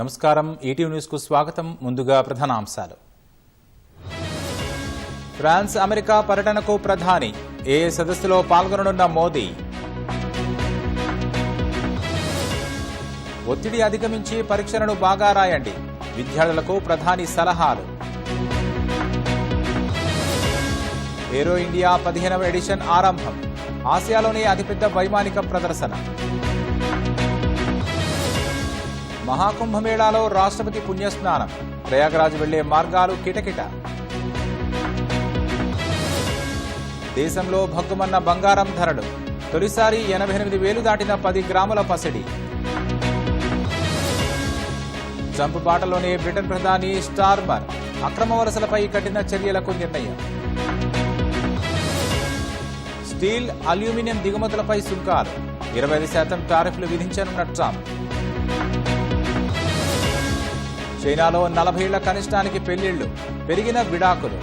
నమస్కారం. ETV news కు స్వాగతం. ముందుగా ప్రధానాంశాలు. ఫ్రాన్స్ అమెరికా పర్యటనకు ప్రధాని ఏ సదస్సులో పాల్గొననున్న మోదీ. ఒత్తిడి అధిగమించి పరీక్షలను బాగా రాయండి, విద్యార్థులకు ప్రధాని సలహాలు. ఏరో ఇండియా 15వ ఎడిషన్ ఆరంభం, ఆసియాలోనే అతిపెద్ద వైమానిక ప్రదర్శన. మహాకుంభమేళాలో రాష్ట్రపతి పుణ్యస్నానం, ప్రయాగరాజ్ వెళ్లే మార్గాలు కిటకిట. దేశంలో భగ్గుమన్న బంగారం ధరలు, తొలిసారి 88,000 దాటిన 10 గ్రాముల పసిడి. ట్రంప్ బాటలోనే బ్రిటన్ ప్రధాని స్టార్మర్, అక్రమ వలసలపై కఠిన చర్యలకు నిర్ణయం. స్టీల్, అల్యూమినియం దిగుమతులపై సుంకాలు, 25% టారిఫ్లు విధించనున్న ట్రంప్. చైనాలో 40 ఏళ్ల కనిష్టానికి పెళ్లిళ్లు, పెరిగిన విడాకులు,